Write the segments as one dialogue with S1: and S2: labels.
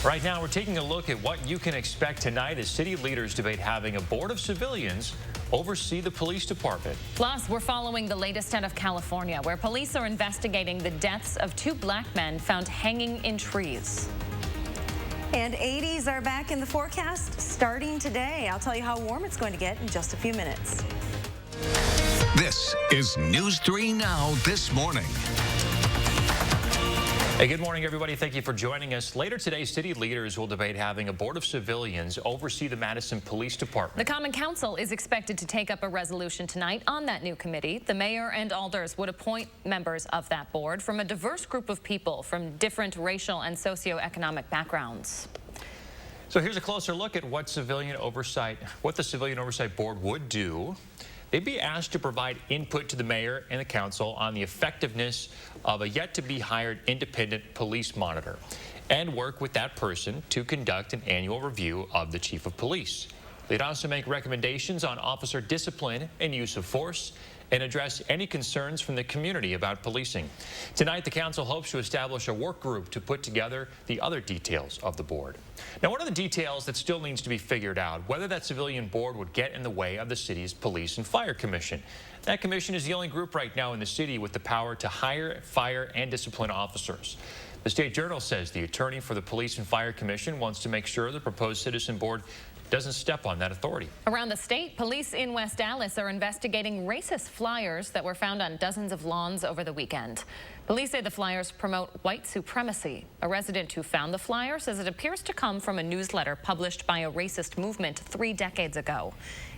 S1: Right now, we're taking a look at what you can expect tonight as city leaders debate having a board of civilians oversee the police department.
S2: Plus, we're following the latest out of California, where police are investigating the deaths of 2 black men found hanging in trees.
S3: And 80s are back in the forecast starting today. I'll tell you how warm it's going to get in just a few minutes.
S4: This is News 3 Now this morning.
S1: Hey, good morning, everybody. Thank you for joining us. Later today, city leaders will debate having a board of civilians oversee the Madison Police Department.
S2: The Common Council is expected to take up a resolution tonight on that new committee. The mayor and alders would appoint members of that board from a diverse group of people from different racial and socioeconomic backgrounds.
S1: So here's a closer look at what the Civilian Oversight Board would do. They'd be asked to provide input to the mayor and the council on the effectiveness of a yet-to-be-hired independent police monitor and work with that person to conduct an annual review of the chief of police. They'd also make recommendations on officer discipline and use of force and address any concerns from the community about policing. Tonight, the council hopes to establish a work group to put together the other details of the board. Now, one of the details that still needs to be figured out, whether that civilian board would get in the way of the city's police and fire commission. That commission is the only group right now in the city with the power to hire, fire, and discipline officers. The State Journal says the attorney for the Police and Fire Commission wants to make sure the proposed citizen board doesn't step on that authority. Around
S2: the state, police in West Dallas are investigating racist flyers that were found on dozens of lawns over the weekend. Police say the flyers promote white supremacy. A resident who found the flyer says it appears to come from a newsletter published by a racist movement 3 decades ago.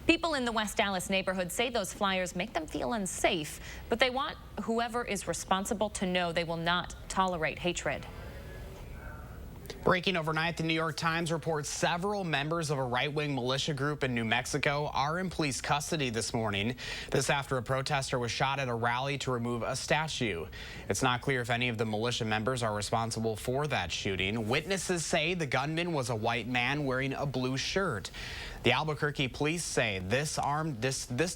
S2: People in the West Dallas neighborhood say those flyers make them feel unsafe, but they want whoever is responsible to know they will not tolerate hatred.
S5: Breaking overnight, the New York Times reports several members of a right-wing militia group in New Mexico are in police custody this morning. This after a protester was shot at a rally to remove a statue. It's not clear if any of the militia members are responsible for that shooting. Witnesses say the gunman was a white man wearing a blue shirt. The Albuquerque police say this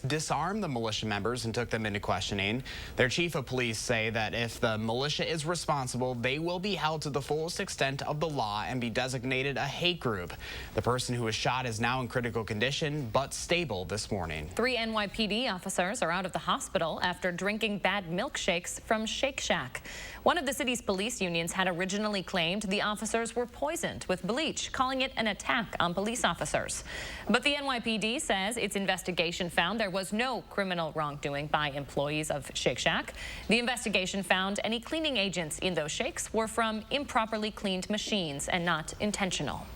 S5: disarmed the militia members and took them into questioning. Their chief of police say that if the militia is responsible, they will be held to the fullest extent of the law and be designated a hate group. The person who was shot is now in critical condition but stable this morning.
S2: 3 NYPD officers are out of the hospital after drinking bad milkshakes from Shake Shack. One of the city's police unions had originally claimed the officers were poisoned with bleach, calling it an attack on police officers. But the NYPD says its investigation found there was no criminal wrongdoing by employees of Shake Shack. The investigation found any cleaning agents in those shakes were from improperly cleaned machines and not intentional.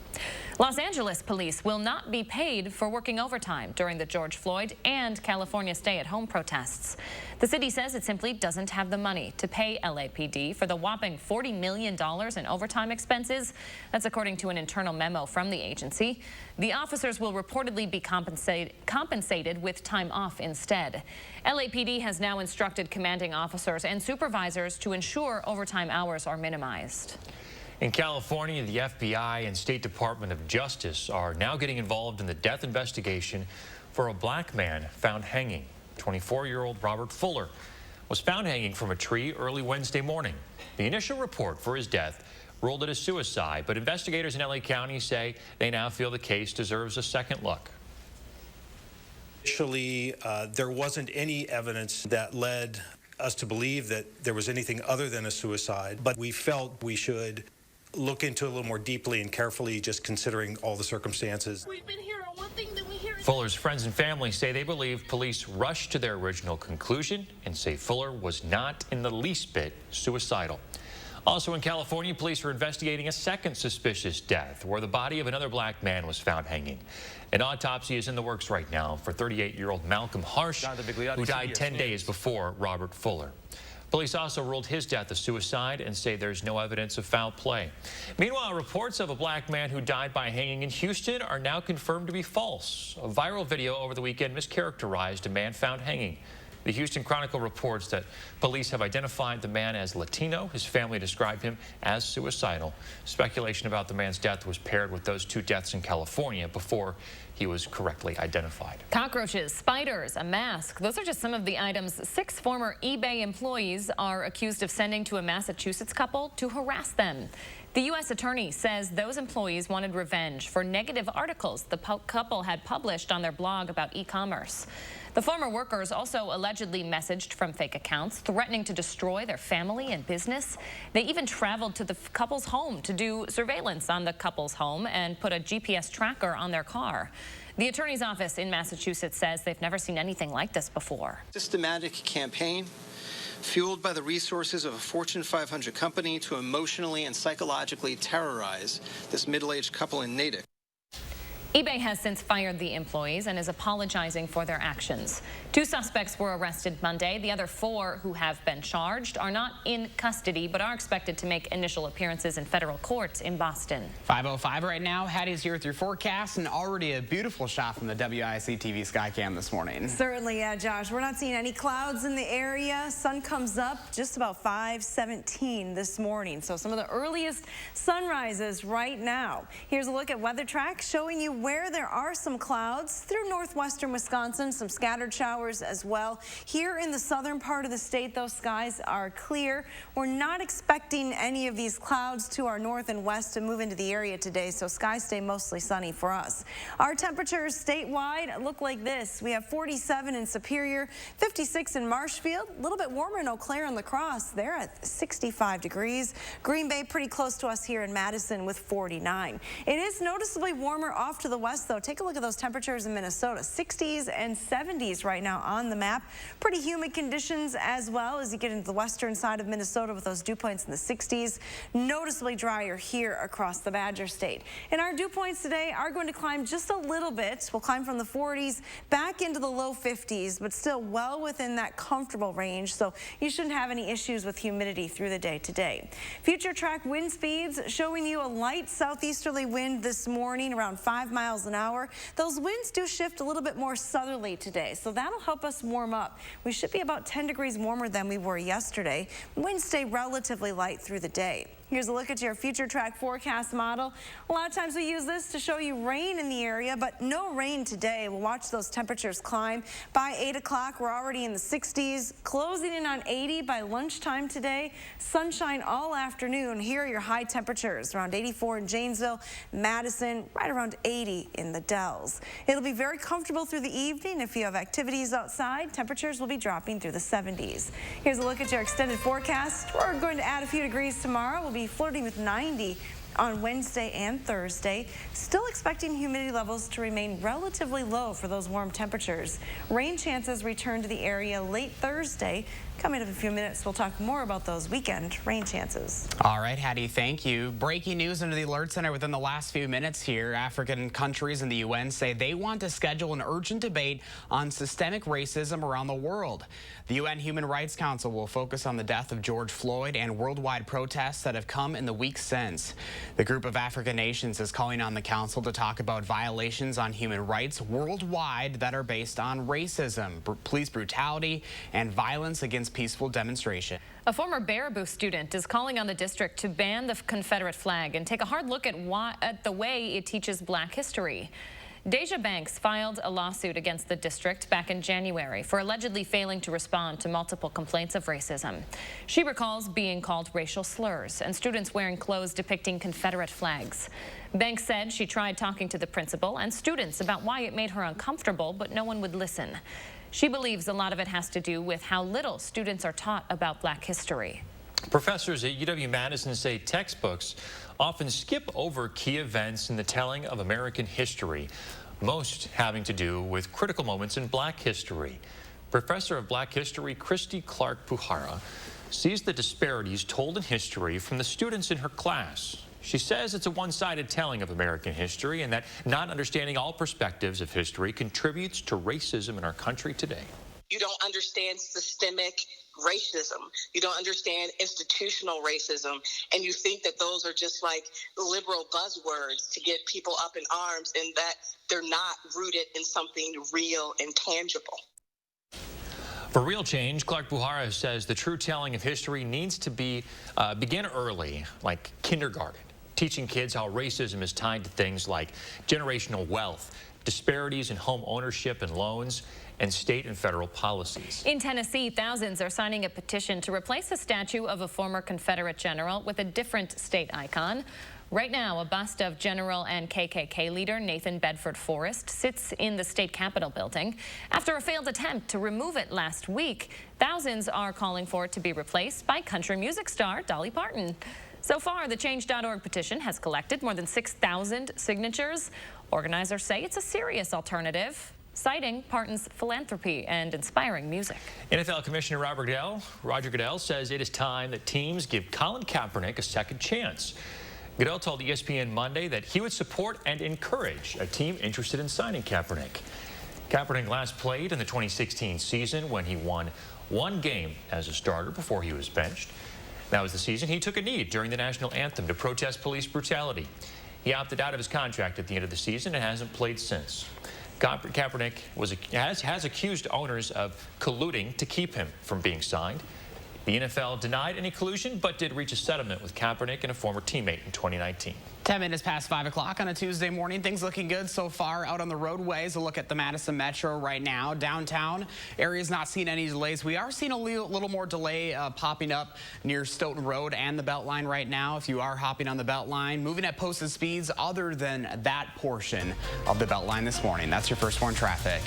S2: Los Angeles police will not be paid for working overtime during the George Floyd and California stay-at-home protests. The city says it simply doesn't have the money to pay LAPD for the whopping $40 million in overtime expenses. That's according to an internal memo from the agency. The officers will reportedly be compensated with time off instead. LAPD has now instructed commanding officers and supervisors to ensure overtime hours are minimized.
S1: In California, the FBI and State Department of Justice are now getting involved in the death investigation for a black man found hanging. 24-year-old Robert Fuller was found hanging from a tree early Wednesday morning. The initial report for his death ruled it a suicide, but investigators in LA County say they now feel the case deserves a second look.
S6: Initially, there wasn't any evidence that led us to believe that there was anything other than a suicide, but we felt we should look into it a little more deeply and carefully, just considering all the circumstances.
S7: We've been hearing one thing, then we hear it.
S1: Fuller's friends and family say they believe police rushed to their original conclusion and say Fuller was not in the least bit suicidal. Also in California, police are investigating a second suspicious death where the body of another black man was found hanging. An autopsy is in the works right now for 38-year-old Malcolm Harsh, who died 10 days before Robert Fuller. Police also ruled his death a suicide and say there's no evidence of foul play. Meanwhile, reports of a black man who died by hanging in Houston are now confirmed to be false. A viral video over the weekend mischaracterized a man found hanging. The Houston Chronicle reports that police have identified the man as Latino. His family described him as suicidal. Speculation about the man's death was paired with those 2 deaths in California before he was correctly identified.
S2: Cockroaches, spiders, a mask. Those are just some of the items 6 former eBay employees are accused of sending to a Massachusetts couple to harass them. The U.S. attorney says those employees wanted revenge for negative articles the couple had published on their blog about e-commerce. The former workers also allegedly messaged from fake accounts, threatening to destroy their family and business. They even traveled to the couple's home to do surveillance on the couple's home and put a GPS tracker on their car. The attorney's office in Massachusetts says they've never seen anything like this before.
S8: Systematic campaign fueled by the resources of a Fortune 500 company to emotionally and psychologically terrorize this middle-aged couple in Natick.
S2: eBay has since fired the employees and is apologizing for their actions. 2 suspects were arrested Monday. The other 4 who have been charged are not in custody but are expected to make initial appearances in federal court in Boston.
S5: 5:05 right now. Hattie's here with your forecast, and already a beautiful shot from the WIC TV Skycam this morning.
S3: Certainly, yeah, Josh. We're not seeing any clouds in the area. Sun comes up just about 5:17 this morning. So some of the earliest sunrises right now. Here's a look at weather track showing you where there are some clouds through northwestern Wisconsin, some scattered showers as well. Here in the southern part of the state, those skies are clear. We're not expecting any of these clouds to our north and west to move into the area today, so skies stay mostly sunny for us. Our temperatures statewide look like this. We have 47 in Superior, 56 in Marshfield, a little bit warmer in Eau Claire and La Crosse. They're at 65 degrees. Green Bay pretty close to us here in Madison with 49. It is noticeably warmer off to the west, though. Take a look at those temperatures in Minnesota. 60s and 70s right now on the map. Pretty humid conditions as well as you get into the western side of Minnesota with those dew points in the 60s. Noticeably drier here across the Badger State. And our dew points today are going to climb just a little bit. We'll climb from the 40s back into the low 50s, but still well within that comfortable range. So you shouldn't have any issues with humidity through the day today. Future track wind speeds showing you a light southeasterly wind this morning around 5 miles an hour. Those winds do shift a little bit more southerly today, so that'll help us warm up. We should be about 10 degrees warmer than we were yesterday. Winds stay relatively light through the day. Here's a look at your future track forecast model. A lot of times we use this to show you rain in the area, but no rain today. We'll watch those temperatures climb. By 8 o'clock, we're already in the 60s, closing in on 80 by lunchtime today. Sunshine all afternoon. Here are your high temperatures, around 84 in Janesville, Madison, right around 80 in the Dells. It'll be very comfortable through the evening. If you have activities outside, temperatures will be dropping through the 70s. Here's a look at your extended forecast. We're going to add a few degrees tomorrow. We'll be flirting with 90 on Wednesday and Thursday. Still expecting humidity levels to remain relatively low for those warm temperatures. Rain chances return to the area late Thursday. Coming up in a few minutes, we'll talk more about those weekend rain chances.
S5: All right, Hattie, thank you. Breaking news into the Alert Center within the last few minutes here. African countries and the UN say they want to schedule an urgent debate on systemic racism around the world. The UN Human Rights Council will focus on the death of George Floyd and worldwide protests that have come in the weeks since. The group of African nations is calling on the council to talk about violations on human rights worldwide that are based on racism, police brutality, and violence against peaceful demonstration.
S2: A former Baraboo student is calling on the district to ban the Confederate flag and take a hard look at the way it teaches Black history. Deja Banks filed a lawsuit against the district back in January for allegedly failing to respond to multiple complaints of racism. She recalls being called racial slurs and students wearing clothes depicting Confederate flags. Banks said she tried talking to the principal and students about why it made her uncomfortable, but no one would listen. She believes a lot of it has to do with how little students are taught about Black history.
S1: Professors at UW-Madison say textbooks often skip over key events in the telling of American history, most having to do with critical moments in Black history. Professor of Black History Christy Clark-Puhara sees the disparities told in history from the students in her class. She says it's a one-sided telling of American history and that not understanding all perspectives of history contributes to racism in our country today.
S9: You don't understand systemic racism. You don't understand institutional racism. And you think that those are just like liberal buzzwords to get people up in arms and that they're not rooted in something real and tangible.
S1: For real change, Clark-Puhara says the true telling of history needs to begin early, like kindergarten. teaching kids how racism is tied to things like generational wealth, disparities in home ownership and loans, and state and federal policies.
S2: In Tennessee, thousands are signing a petition to replace a statue of a former Confederate general with a different state icon. Right now, a bust of General and KKK leader Nathan Bedford Forrest sits in the state capitol building. After a failed attempt to remove it last week, thousands are calling for it to be replaced by country music star Dolly Parton. So far, the Change.org petition has collected more than 6,000 signatures. Organizers say it's a serious alternative, citing Parton's philanthropy and inspiring music.
S1: NFL Commissioner Roger Goodell says it is time that teams give Colin Kaepernick a second chance. Goodell told ESPN Monday that he would support and encourage a team interested in signing Kaepernick. Kaepernick last played in the 2016 season when he won one game as a starter before he was benched. That was the season he took a knee during the national anthem to protest police brutality. He opted out of his contract at the end of the season and hasn't played since. Kaepernick has accused owners of colluding to keep him from being signed. The NFL denied any collusion, but did reach a settlement with Kaepernick and a former teammate in 2019.
S5: 10 minutes past 5 o'clock on a Tuesday morning. Things looking good so far out on the roadways. A look at the Madison Metro right now. Downtown area's not seeing any delays. We are seeing a little more delay popping up near Stoughton Road and the Beltline right now. If you are hopping on the Beltline, moving at posted speeds other than that portion of the Beltline this morning. That's your first warn traffic.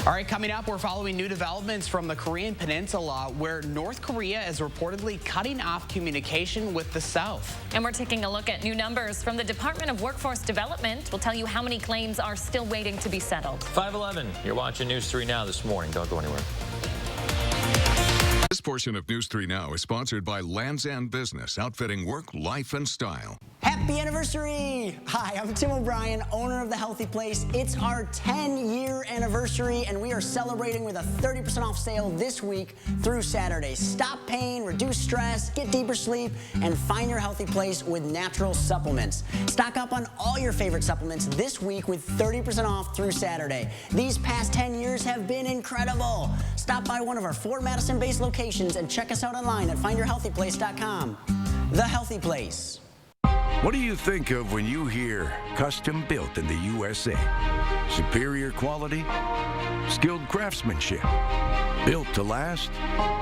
S5: All right, coming up, we're following new developments from the Korean Peninsula where North Korea is reportedly cutting off communication with the South.
S2: And we're taking a look at new numbers from the Department of Workforce Development. We'll tell you how many claims are still waiting to be settled.
S1: 5:11. You're watching News 3 Now this morning. Don't go anywhere.
S4: This portion of News 3 Now is sponsored by Land's End Business, outfitting work, life, and style.
S10: Happy anniversary! Hi, I'm Tim O'Brien, owner of The Healthy Place. It's our 10-year anniversary, and we are celebrating with a 30% off sale this week through Saturday. Stop pain, reduce stress, get deeper sleep, and find your healthy place with natural supplements. Stock up on all your favorite supplements this week with 30% off through Saturday. These past 10 years have been incredible. Stop by one of our 4 Madison-based locations and check us out online at findyourhealthyplace.com. The Healthy Place.
S11: What do you think of when you hear custom built in the USA? Superior quality, skilled craftsmanship, built to last?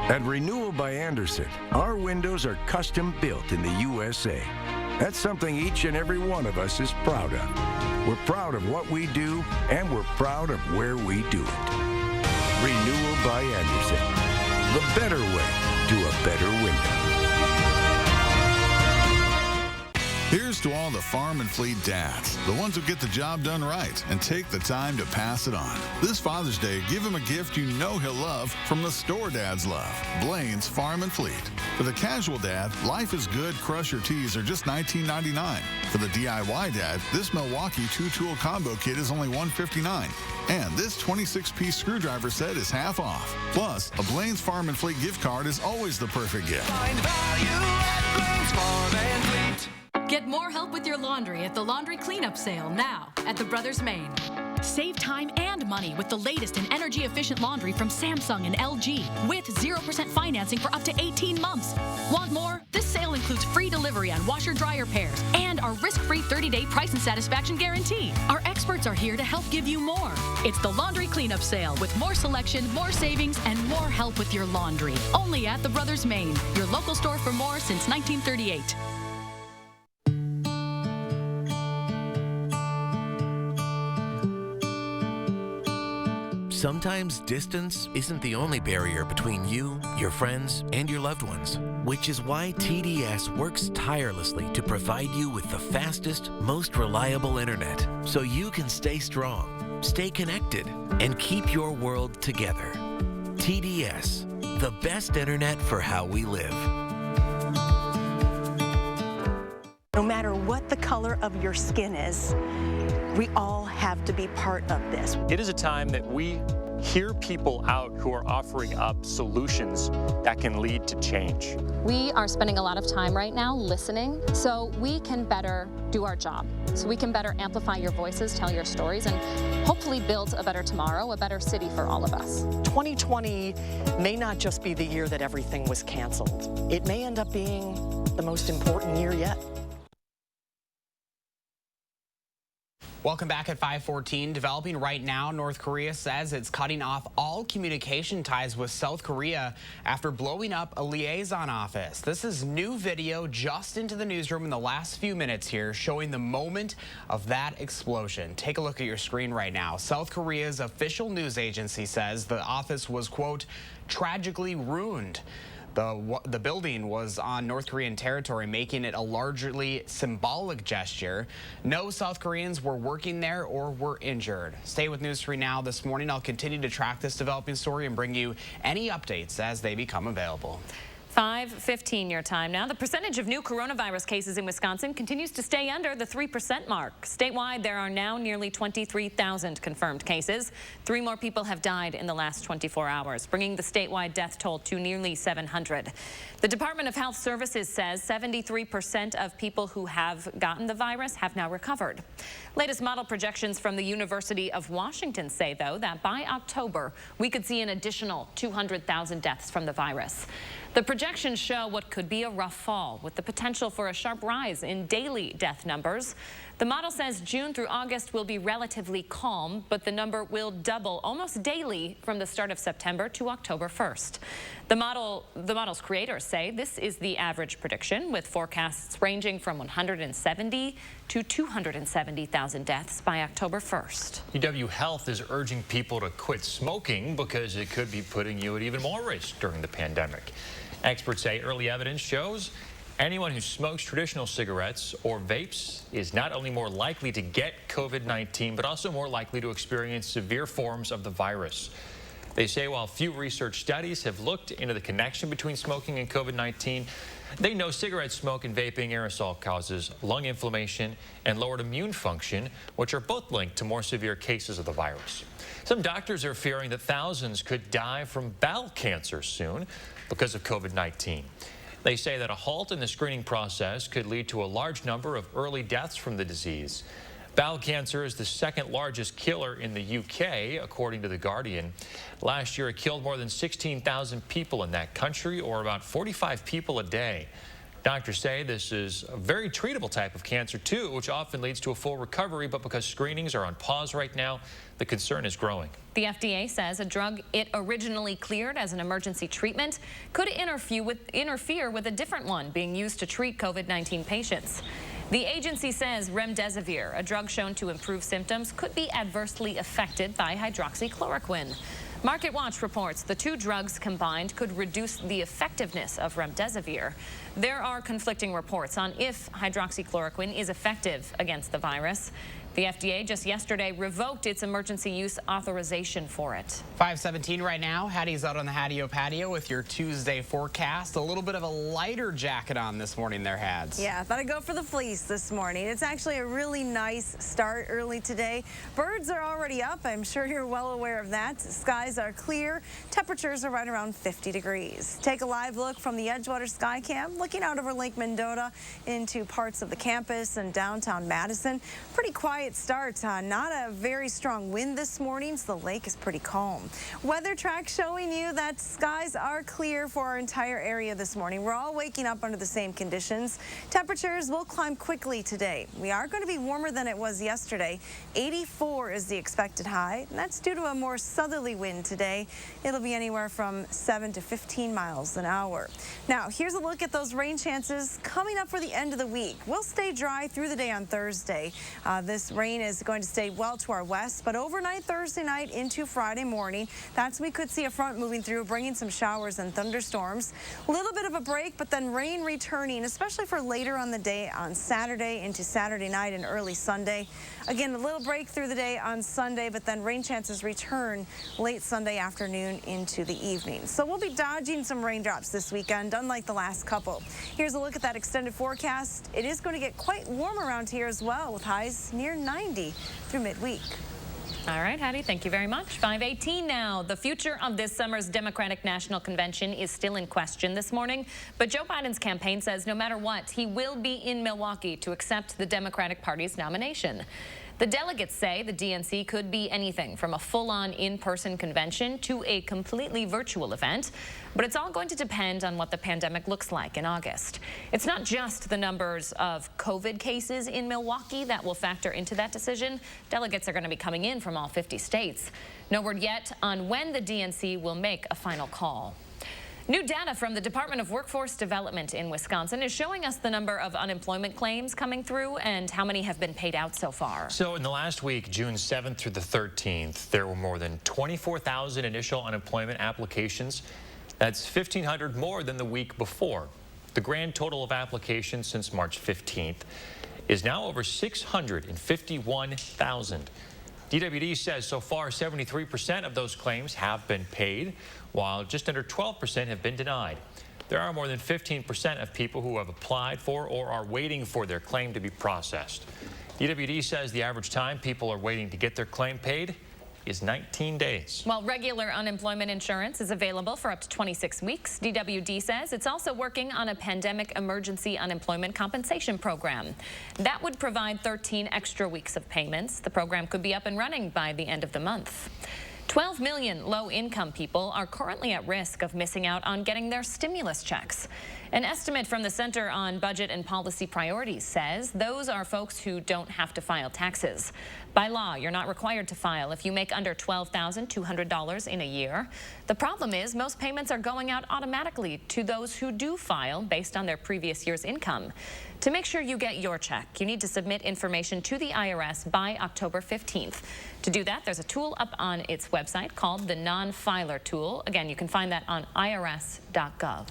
S11: At Renewal by Anderson, our windows are custom built in the USA. That's something each and every one of us is proud of. We're proud of what we do, and we're proud of where we do it. Renewal by Anderson, the better way to a better window.
S12: Here's to all the Farm and Fleet dads, the ones who get the job done right and take the time to pass it on. This Father's Day, give him a gift you know he'll love from the store dads love, Blaine's Farm and Fleet. For the casual dad, Life is Good Crusher tees are just $19.99. For the DIY dad, this Milwaukee 2-tool combo kit is only $159. And this 26-piece screwdriver set is half off. Plus, a Blaine's Farm and Fleet gift card is always the perfect gift.
S13: Find value at Blaine's Farm and Fleet.
S14: Get more help with your laundry at the laundry cleanup sale now at the Brothers Maine. Save time and money with the latest in energy-efficient laundry from Samsung and LG with 0% financing for up to 18 months. Want more? This sale includes free delivery on washer-dryer pairs and our risk-free 30-day price and satisfaction guarantee. Our experts are here to help give you more. It's the laundry cleanup sale with more selection, more savings, and more help with your laundry. Only at the Brothers Maine, your local store for more since 1938.
S15: Sometimes distance isn't the only barrier between you, your friends, and your loved ones, which is why TDS works tirelessly to provide you with the fastest, most reliable internet so you can stay strong, stay connected, and keep your world together. TDS, the best internet for how we live.
S16: No matter what the color of your skin is, we all have to be part of this.
S1: It is a time that we hear people out who are offering up solutions that can lead to change.
S17: We are spending a lot of time right now listening so we can better do our job. So we can better amplify your voices, tell your stories, and hopefully build a better tomorrow, a better city for all of us.
S18: 2020 may not just be the year that everything was canceled. It may end up being the most important year yet.
S5: Welcome back at 5:14. Developing right now, North Korea says it's cutting off all communication ties with South Korea after blowing up a liaison office. This is new video just into the newsroom in the last few minutes here, showing the moment of that explosion. Take a look at your screen right now. South Korea's official news agency says the office was, quote, tragically ruined. The building was on North Korean territory, making it a largely symbolic gesture. No South Koreans were working there or were injured. Stay with News 3 Now this morning. I'll continue to track this developing story and bring you any updates as they become available.
S2: 5:15 your time now. The percentage of new coronavirus cases in Wisconsin continues to stay under the 3% mark. Statewide, there are now nearly 23,000 confirmed cases. 3 more people have died in the last 24 hours, bringing the statewide death toll to nearly 700. The Department of Health Services says 73% of people who have gotten the virus have now recovered. Latest model projections from the University of Washington say, though, that by October, we could see an additional 200,000 deaths from the virus. The projections show what could be a rough fall, with the potential for a sharp rise in daily death numbers. The model says June through August will be relatively calm, but the number will double almost daily from the start of September to October 1st. The model's creators say this is the average prediction, with forecasts ranging from 170 to 270,000 deaths by October 1st.
S1: UW Health is urging people to quit smoking because it could be putting you at even more risk during the pandemic. Experts say early evidence shows anyone who smokes traditional cigarettes or vapes is not only more likely to get COVID-19, but also more likely to experience severe forms of the virus. They say while few research studies have looked into the connection between smoking and COVID-19, they know cigarette smoke and vaping aerosol causes lung inflammation and lowered immune function, which are both linked to more severe cases of the virus. Some doctors are fearing that thousands could die from bowel cancer soon because of COVID-19. They say that a halt in the screening process could lead to a large number of early deaths from the disease. Bowel cancer is the second largest killer in the UK, according to The Guardian. Last year, it killed more than 16,000 people in that country, or about 45 people a day. Doctors say this is a very treatable type of cancer, too, which often leads to a full recovery, but because screenings are on pause right now, the concern is growing.
S2: The FDA says a drug it originally cleared as an emergency treatment could interfere with a different one being used to treat COVID-19 patients. The agency says remdesivir, a drug shown to improve symptoms, could be adversely affected by hydroxychloroquine. Market Watch reports the 2 drugs combined could reduce the effectiveness of remdesivir. There are conflicting reports on if hydroxychloroquine is effective against the virus. The FDA just yesterday revoked its emergency use authorization for it.
S5: 5:17 right now. Hattie's out on the Hattio patio with your Tuesday forecast. A little bit of a lighter jacket on this morning there, Hads.
S3: Yeah, I thought I'd go for the fleece this morning. It's actually a really nice start early today. Birds are already up. I'm sure you're well aware of that. Skies are clear. Temperatures are right around 50 degrees. Take a live look from the Edgewater Skycam, looking out over Lake Mendota into parts of the campus and downtown Madison. Pretty quiet start. Not a very strong wind this morning, so the lake is pretty calm. Weather track showing you that skies are clear for our entire area this morning. We're all waking up under the same conditions. Temperatures will climb quickly today. We are going to be warmer than it was yesterday. 84 is the expected high, and that's due to a more southerly wind today. It'll be anywhere from 7 to 15 miles an hour. Now, here's a look at those rain chances coming up for the end of the week. We'll stay dry through the day on Thursday. This rain is going to stay well to our west, but overnight Thursday night into Friday morning, that's when we could see a front moving through, bringing some showers and thunderstorms. A little bit of a break, but then rain returning, especially for later on the day on Saturday into Saturday night and early Sunday. Again, a little break through the day on Sunday, but then rain chances return late Sunday afternoon into the evening. So we'll be dodging some raindrops this weekend, unlike the last couple. Here's a look at that extended forecast. It is going to get quite warm around here as well, with highs near 90 through midweek.
S2: All right, Hattie, thank you very much. 5:18 now. The future of this summer's Democratic National Convention is still in question this morning, but Joe Biden's campaign says no matter what, he will be in Milwaukee to accept the Democratic Party's nomination. The delegates say the DNC could be anything from a full-on in-person convention to a completely virtual event, but it's all going to depend on what the pandemic looks like in August. It's not just the numbers of COVID cases in Milwaukee that will factor into that decision. Delegates are going to be coming in from all 50 states. No word yet on when the DNC will make a final call. New data from the Department of Workforce Development in Wisconsin is showing us the number of unemployment claims coming through and how many have been paid out so far.
S1: So in the last week, June 7th through the 13th, there were more than 24,000 initial unemployment applications. That's 1,500 more than the week before. The grand total of applications since March 15th is now over 651,000. DWD says so far 73% of those claims have been paid, while just under 12% have been denied. There are more than 15% of people who have applied for or are waiting for their claim to be processed. DWD says the average time people are waiting to get their claim paid is 19 days.
S2: While regular unemployment insurance is available for up to 26 weeks, DWD says it's also working on a pandemic emergency unemployment compensation program. That would provide 13 extra weeks of payments. The program could be up and running by the end of the month. 12 million low-income people are currently at risk of missing out on getting their stimulus checks. An estimate from the Center on Budget and Policy Priorities says those are folks who don't have to file taxes. By law, you're not required to file if you make under $12,200 in a year. The problem is most payments are going out automatically to those who do file based on their previous year's income. To make sure you get your check, you need to submit information to the IRS by October 15th. To do that, there's a tool up on its website called the Non-Filer Tool. Again, you can find that on irs.gov.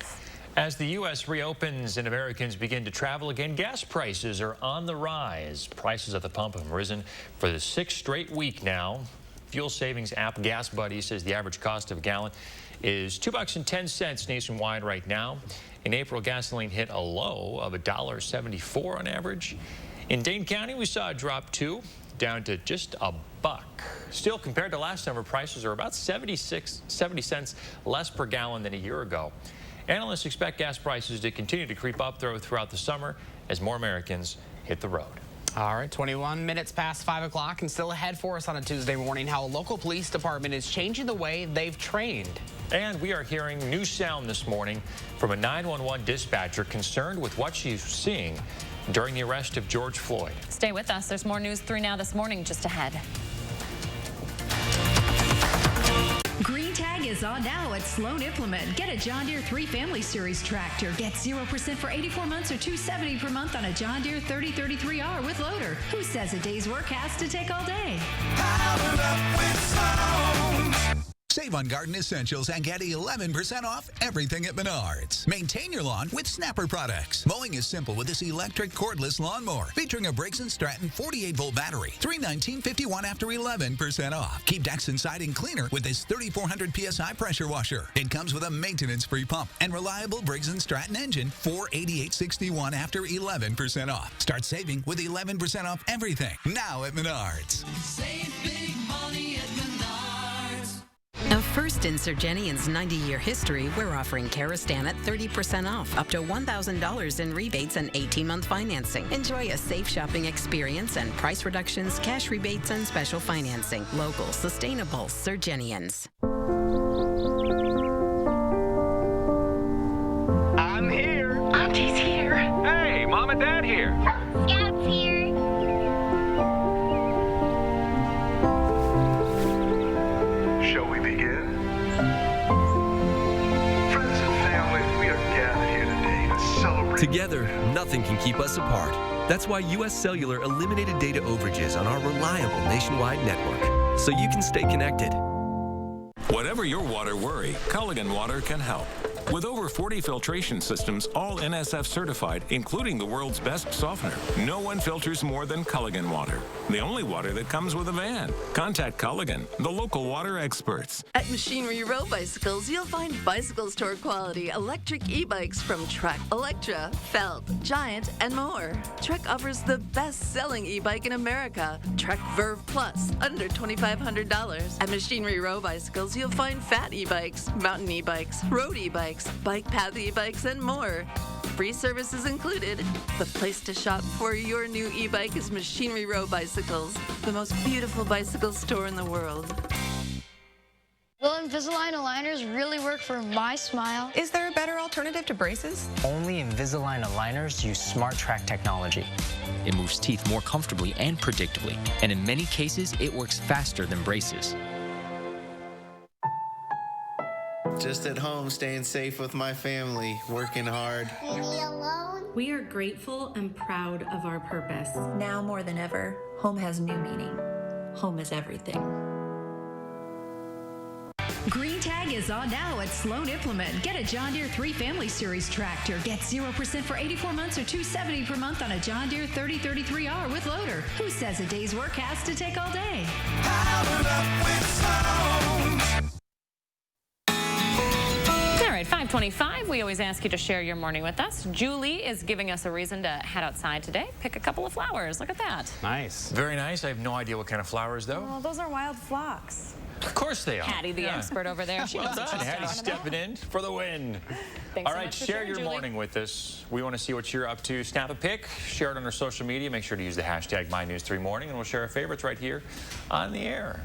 S1: As the U.S. reopens and Americans begin to travel again, gas prices are on the rise. Prices at the pump have risen for the 6th straight week now. Fuel savings app Gas Buddy says the average cost of a gallon is $2.10 nationwide right now. In April, gasoline hit a low of $1.74 on average. In Dane County, we saw a drop too, down to just $1. Still, compared to last summer, prices are about 70 cents less per gallon than a year ago. Analysts expect gas prices to continue to creep up throughout the summer as more Americans hit the road.
S5: All right, 21 minutes past 5 o'clock, and still ahead for us on a Tuesday morning, how a local police department is changing the way they've trained.
S1: And we are hearing new sound this morning from a 911 dispatcher concerned with what she's seeing during the arrest of George Floyd.
S2: Stay with us. There's more News 3 Now this morning just ahead.
S19: Green Tag is on now at Sloan Implement. Get a John Deere 3 Family Series tractor. Get 0% for 84 months or $270 per month on a John Deere 3033R with loader. Who says a day's work has to take all day?
S4: Powered up with Sloan. Save on garden essentials and get 11% off everything at Menards. Maintain your lawn with Snapper products. Mowing is simple with this electric cordless lawnmower featuring a Briggs & Stratton 48-volt battery. $319.51 after 11% off. Keep decks and siding cleaner with this 3,400 PSI pressure washer. It comes with a maintenance-free pump and reliable Briggs & Stratton engine. $488.61 after 11% off. Start saving with 11% off everything now at Menards.
S13: Save big money at Menards.
S20: A first in Sergenian's 90-year history, we're offering Karastan at 30% off, up to $1,000 in rebates and 18-month financing. Enjoy a safe shopping experience and price reductions, cash rebates, and special financing. Local, sustainable Sergenians.
S21: I'm here.
S22: Auntie's here.
S21: Hey, Mom and Dad here.
S22: Scout's here.
S21: Shall we begin? Friends and family, we are gathered here today to celebrate.
S23: Together, nothing can keep us apart. That's why U.S. Cellular eliminated data overages on our reliable nationwide network, so you can stay connected.
S24: Whatever your water worry, Culligan Water can help. With over 40 filtration systems, all NSF certified, including the world's best softener, no one filters more than Culligan Water. The only water that comes with a van. Contact Culligan, the local water experts.
S25: At Machinery Row Bicycles, you'll find bicycle store quality electric e-bikes from Trek, Electra, Felt, Giant, and more. Trek offers the best-selling e-bike in America, Trek Verve Plus, under $2,500. At Machinery Row Bicycles, you'll find fat e-bikes, mountain e-bikes, road e-bikes, bike path e-bikes, and more. Free services included. The place to shop for your new e-bike is Machinery Row Bicycles, the most beautiful bicycle store in the world.
S6: Will Invisalign aligners really work for my smile?
S7: Is there a better alternative to braces?
S8: Only Invisalign aligners use Smart Track technology.
S9: It moves teeth more comfortably and predictably, and in many cases, it works faster than braces.
S10: Just at home, staying safe with my family, working hard.
S26: We are grateful and proud of our purpose.
S27: Now more than ever, home has new meaning. Home is everything.
S19: Green Tag is on now at Sloan Implement. Get a John Deere 3 Family Series tractor. Get 0% for 84 months or $270 per month on a John Deere 3033R with loader. Who says a day's work has to take all day?
S13: Powered up with Sloan.
S2: All right, 5:25. We always ask you to share your morning with us. Julie is giving us a reason to head outside today. Pick a couple of flowers. Look at that.
S1: Nice. Very nice. I have no idea what kind of flowers, though.
S3: Oh, those are wild phlox.
S1: Of course they are.
S2: Hattie, the expert over there. She
S1: Well
S2: knows what
S1: done,
S2: she's
S1: Hattie,
S2: talking
S1: stepping in for the win.
S2: Thanks
S1: All
S2: so
S1: right,
S2: much for
S1: share
S2: sharing,
S1: your
S2: Julie.
S1: morning with us. We want to see what you're up to. Snap a pic, share it on our social media. Make sure to use the hashtag MyNews3Morning, and we'll share our favorites right here on the air.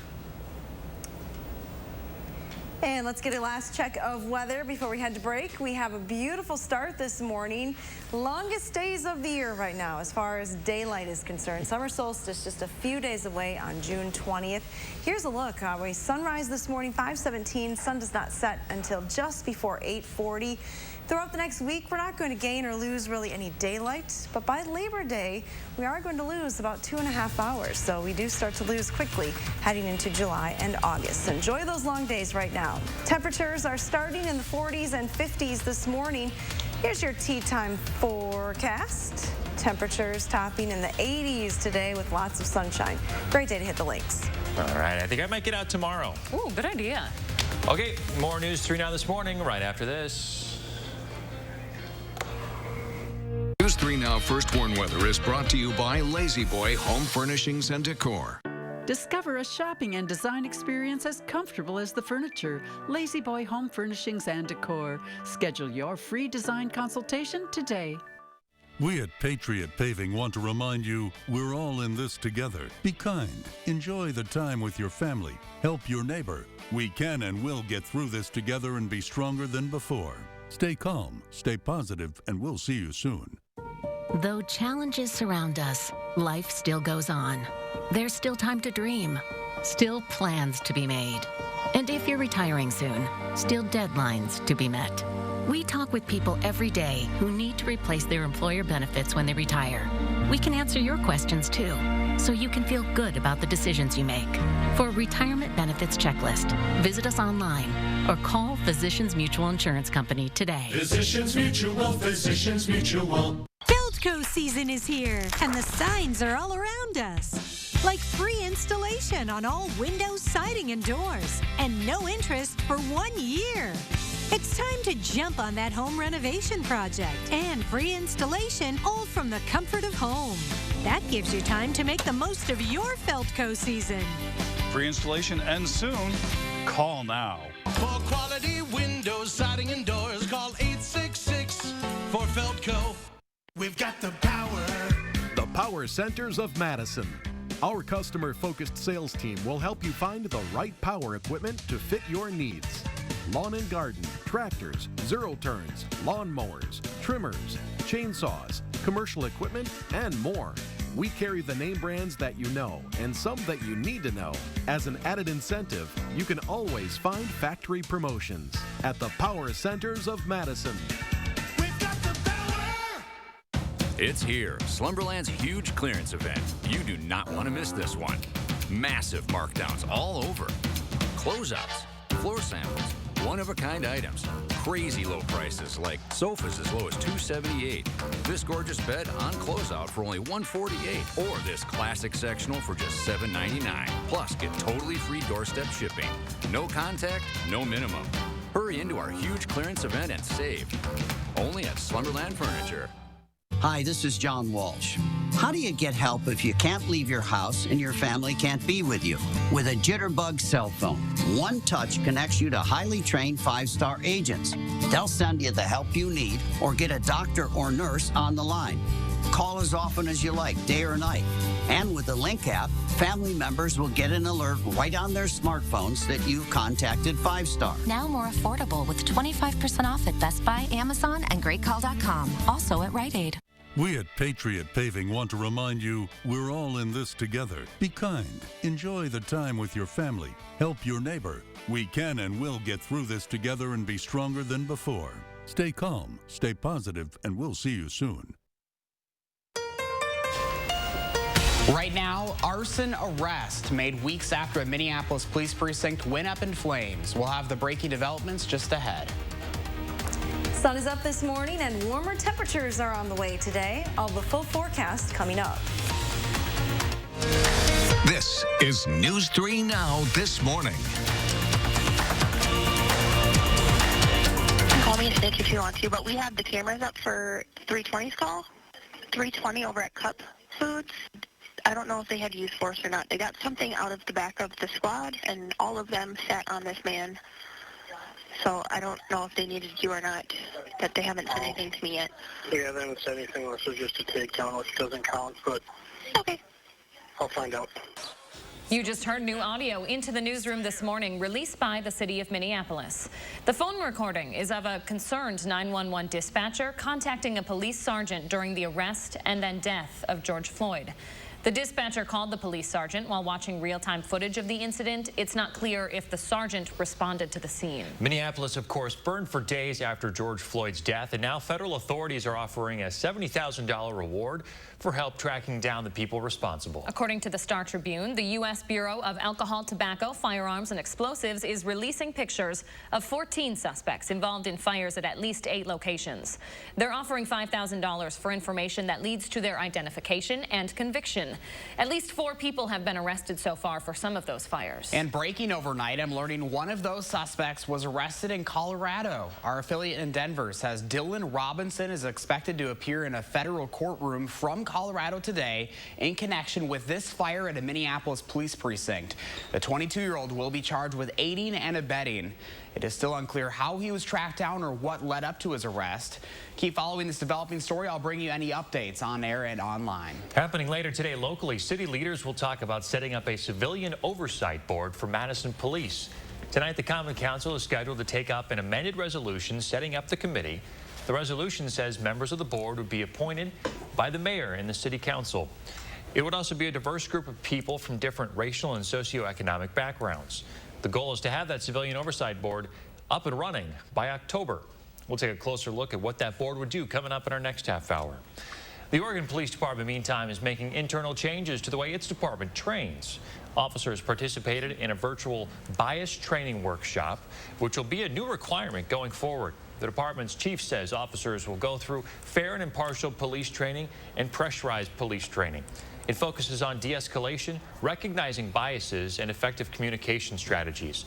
S3: And let's get a last check of weather before we head to break. We have a beautiful start this morning. Longest days of the year right now as far as daylight is concerned. Summer solstice just a few days away on June 20th. Here's a look. Sunrise this morning, 5:17. Sun does not set until just before 8:40. Throughout the next week, we're not going to gain or lose really any daylight, but by Labor Day, we are going to lose about 2.5 hours. So we do start to lose quickly heading into July and August. So enjoy those long days right now. Temperatures are starting in the 40s and 50s this morning. Here's your tea time forecast. Temperatures topping in the 80s today with lots of sunshine. Great day to hit the lakes.
S1: All right, I think I might get out tomorrow.
S2: Ooh, good idea.
S1: Okay, more News 3 Now this morning, right after this.
S28: News 3 Now First Warn Weather is brought to you by Lazy Boy Home Furnishings and Decor.
S29: Discover a shopping and design experience as comfortable as the furniture. Lazy Boy Home Furnishings and Decor. Schedule your free design consultation today.
S30: We at Patriot Paving want to remind you we're all in this together. Be kind. Enjoy the time with your family. Help your neighbor. We can and will get through this together and be stronger than before. Stay calm, stay positive, and we'll see you soon.
S31: Though challenges surround us, life still goes on. There's still time to dream, still plans to be made. And if you're retiring soon, still deadlines to be met. We talk with people every day who need to replace their employer benefits when they retire. We can answer your questions too, so you can feel good about the decisions you make. For a retirement benefits checklist, visit us online or call Physicians Mutual Insurance Company today.
S13: Physicians Mutual, Physicians Mutual.
S32: Feldco season is here, and the signs are all around us. Like free installation on all windows, siding, and doors, and no interest for 1 year. It's time to jump on that home renovation project, and free installation all from the comfort of home. That gives you time to make the most of your Feldco season.
S33: Free installation ends soon. Call now.
S13: For quality windows, siding, and doors, call 866 for Feldco. We've got the power.
S34: The Power Centers of Madison. Our customer-focused sales team will help you find the right power equipment to fit your needs. Lawn and garden, tractors, zero turns, lawn mowers, trimmers, chainsaws, commercial equipment, and more. We carry the name brands that you know and some that you need to know. As an added incentive, you can always find factory promotions at the Power Centers of Madison.
S35: It's here, Slumberland's huge clearance event. You do not want to miss this one. Massive markdowns all over. Closeouts, floor samples, one-of-a-kind items, crazy low prices like sofas as low as $278, this gorgeous bed on closeout for only $148, or this classic sectional for just $799. Plus, get totally free doorstep shipping. No contact, no minimum. Hurry into our huge clearance event and save. Only at Slumberland Furniture.
S4: Hi, this is John Walsh. How do you get help if you can't leave your house and your family can't be with you? With a Jitterbug cell phone, one touch connects you to highly trained 5-star agents. They'll send you the help you need or get a doctor or nurse on the line. Call as often as you like, day or night. And with the Link app, family members will get an alert right on their smartphones that you've contacted 5-star.
S5: Now more affordable with 25% off at Best Buy, Amazon, and GreatCall.com. Also at Rite Aid.
S30: We at Patriot Paving want to remind you we're all in this together. Be kind. Enjoy the time with your family. Help your neighbor. We can and will get through this together and be stronger than before. Stay calm, stay positive, and we'll see you soon.
S11: Right now, arson arrest made weeks after a Minneapolis police precinct went up in flames. We'll have the breaking developments just ahead.
S3: Sun is up this morning and warmer temperatures are on the way today. All the full forecast coming up.
S28: This is News 3 Now This Morning.
S12: Call me a snitch if you want to, but we have the cameras up for 320's call. 320 over at Cup Foods. I don't know if they had used force or not. They got something out of the back of the squad, and all of them sat on this man. So I don't know if they needed you or not, but they haven't said anything to me yet.
S14: Yeah, they haven't said anything. This is just a takedown, which doesn't count, but
S12: okay.
S14: I'll find out.
S2: You just heard new audio into the newsroom this morning, released by the city of Minneapolis. The phone recording is of a concerned 911 dispatcher contacting a police sergeant during the arrest and then death of George Floyd. The dispatcher called the police sergeant while watching real-time footage of the incident. It's not clear if the sergeant responded to the scene.
S1: Minneapolis, of course, burned for days after George Floyd's death, and now federal authorities are offering a $70,000 reward for help tracking down the people responsible.
S2: According to the Star Tribune, the U.S. Bureau of Alcohol, Tobacco, Firearms, and Explosives is releasing pictures of 14 suspects involved in fires at least 8 locations. They're offering $5,000 for information that leads to their identification and conviction. At least 4 people have been arrested so far for some of those fires.
S11: And breaking overnight, I'm learning one of those suspects was arrested in Colorado. Our affiliate in Denver says Dylan Robinson is expected to appear in a federal courtroom from Colorado today in connection with this fire at a Minneapolis police precinct. The 22-year-old will be charged with aiding and abetting. It is still unclear how he was tracked down or what led up to his arrest. Keep following this developing story. I'll bring you any updates on air and online.
S1: Happening later today locally, city leaders will talk about setting up a civilian oversight board for Madison police. Tonight, the Common Council is scheduled to take up an amended resolution setting up the committee. The resolution says members of the board would be appointed by the mayor and the city council. It would also be a diverse group of people from different racial and socioeconomic backgrounds. The goal is to have that civilian oversight board up and running by October. We'll take a closer look at what that board would do coming up in our next half hour. The Oregon Police Department, meantime, is making internal changes to the way its department trains. Officers participated in a virtual bias training workshop, which will be a new requirement going forward. The department's chief says officers will go through fair and impartial police training and pressurized police training. It focuses on de-escalation, recognizing biases, and effective communication strategies.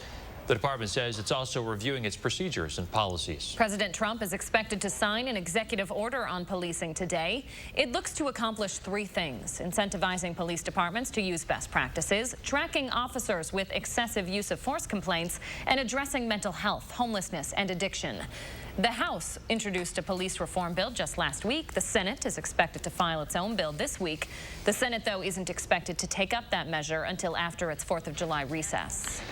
S1: The department says it's also reviewing its procedures and policies.
S2: President Trump is expected to sign an executive order on policing today. It looks to accomplish 3 things: incentivizing police departments to use best practices, tracking officers with excessive use of force complaints, and addressing mental health, homelessness, and addiction. The House introduced a police reform bill just last week. The Senate is expected to file its own bill this week. The Senate, though, isn't expected to take up that measure until after its 4th of July recess.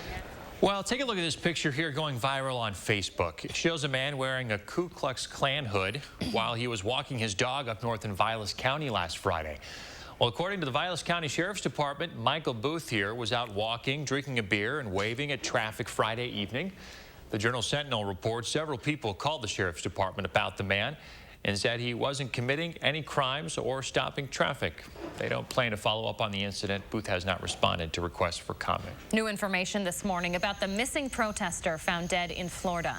S1: Well, take a look at this picture here going viral on Facebook. It shows a man wearing a Ku Klux Klan hood while he was walking his dog up north in Vilas County last Friday. Well, according to the Vilas County Sheriff's Department, Michael Booth here was out walking, drinking a beer, and waving at traffic Friday evening. The Journal-Sentinel reports several people called the Sheriff's Department about the man and said he wasn't committing any crimes or stopping traffic. They don't plan to follow up on the incident. Booth has not responded to requests for comment.
S2: New information this morning about the missing protester found dead in Florida.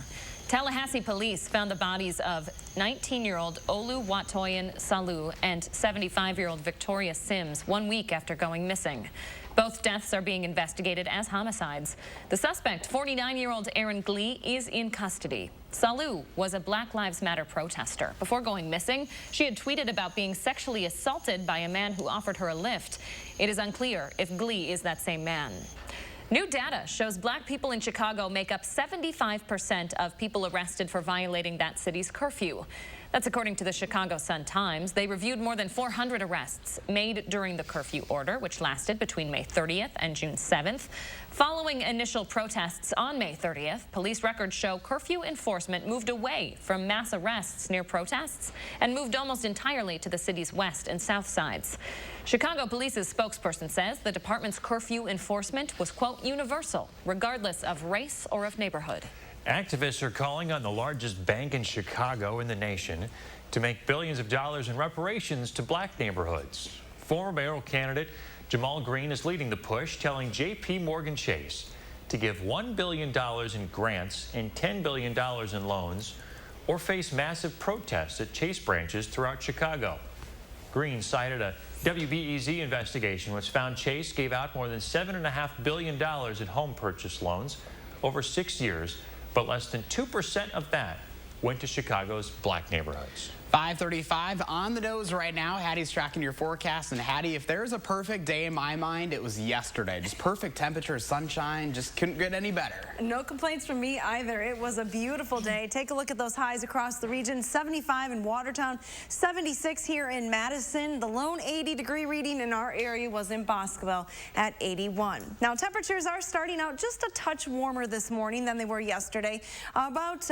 S2: Tallahassee police found the bodies of 19-year-old Olu Watoyan Salu and 75-year-old Victoria Sims 1 week after going missing. Both deaths are being investigated as homicides. The suspect, 49-year-old Aaron Glee, is in custody. Salu was a Black Lives Matter protester. Before going missing, she had tweeted about being sexually assaulted by a man who offered her a lift. It is unclear if Glee is that same man. New data shows black people in Chicago make up 75% of people arrested for violating that city's curfew. That's according to the Chicago Sun-Times. They reviewed more than 400 arrests made during the curfew order, which lasted between May 30th and June 7th. Following initial protests on May 30th, police records show curfew enforcement moved away from mass arrests near protests and moved almost entirely to the city's west and south sides. Chicago Police's spokesperson says the department's curfew enforcement was, quote, universal, regardless of race or of neighborhood.
S1: Activists are calling on the largest bank in Chicago in the nation to make billions of dollars in reparations to black neighborhoods. Former mayoral candidate Jamal Green is leading the push, telling J.P. Morgan Chase to give $1 billion in grants and $10 billion in loans or face massive protests at Chase branches throughout Chicago. Green cited a WBEZ investigation which found Chase gave out more than $7.5 billion in home purchase loans over 6 years, but less than 2% of that went to Chicago's black neighborhoods.
S11: 5:35 on the nose right now. Hattie's tracking your forecast. And Hattie, if there's a perfect day in my mind, it was yesterday. Just perfect temperature, sunshine, just couldn't get any better.
S3: No complaints from me either. It was a beautiful day. Take a look at those highs across the region. 75 in Watertown, 76 here in Madison. The lone 80-degree reading in our area was in Boscoville at 81. Now, temperatures are starting out just a touch warmer this morning than they were yesterday. About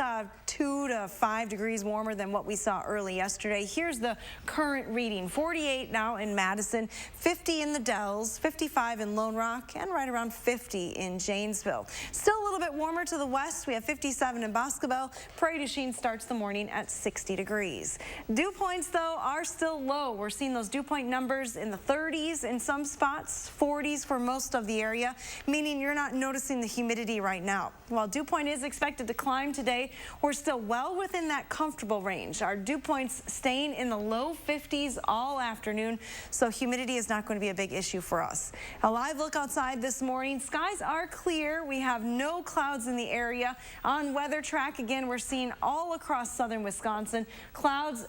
S3: 2 to 5 degrees warmer than what we saw early yesterday. Here's the current reading. 48 now in Madison, 50 in the Dells, 55 in Lone Rock, and right around 50 in Janesville. Still a little bit warmer to the west. We have 57 in Boscoville. Prairie du Chien starts the morning at 60 degrees. Dew points, though, are still low. We're seeing those dew point numbers in the 30s in some spots, 40s for most of the area, meaning you're not noticing the humidity right now. While dew point is expected to climb today, we're still well within that comfortable range. Our dew points staying in the low 50s all afternoon, so humidity is not going to be a big issue for us. A live look outside this morning. Skies are clear. We have no clouds in the area. On weather track, again, we're seeing all across southern Wisconsin clouds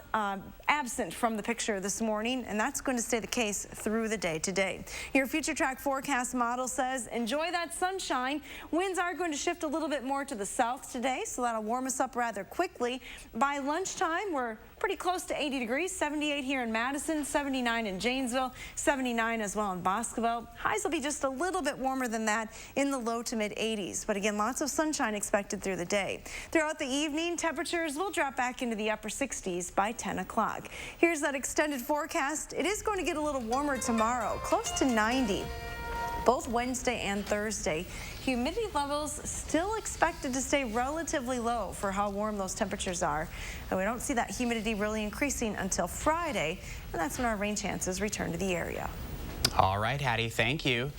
S3: absent from the picture this morning, and that's going to stay the case through the day today. Your future track forecast model says enjoy that sunshine. Winds are going to shift a little bit more to the south today, so that'll warm us up rather quickly. By lunchtime, we're pretty close to 80 degrees, 78 here in Madison, 79 in Janesville, 79 as well in Boscoville. Highs will be just a little bit warmer than that in the low to mid 80s, but again, lots of sunshine expected through the day. Throughout the evening, temperatures will drop back into the upper 60s by 10 o'clock. Here's that extended forecast. It is going to get a little warmer tomorrow, close to 90. Both Wednesday and Thursday. Humidity levels still expected to stay relatively low for how warm those temperatures are. And we don't see that humidity really increasing until Friday, and that's when our rain chances return to the area.
S11: All right, Hattie, thank you.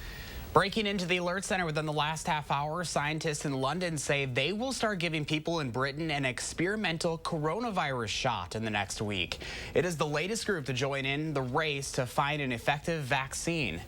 S11: Breaking into the Alert Center within the last half hour, scientists in London say they will start giving people in Britain an experimental coronavirus shot in the next week. It is the latest group to join in the race to find an effective vaccine.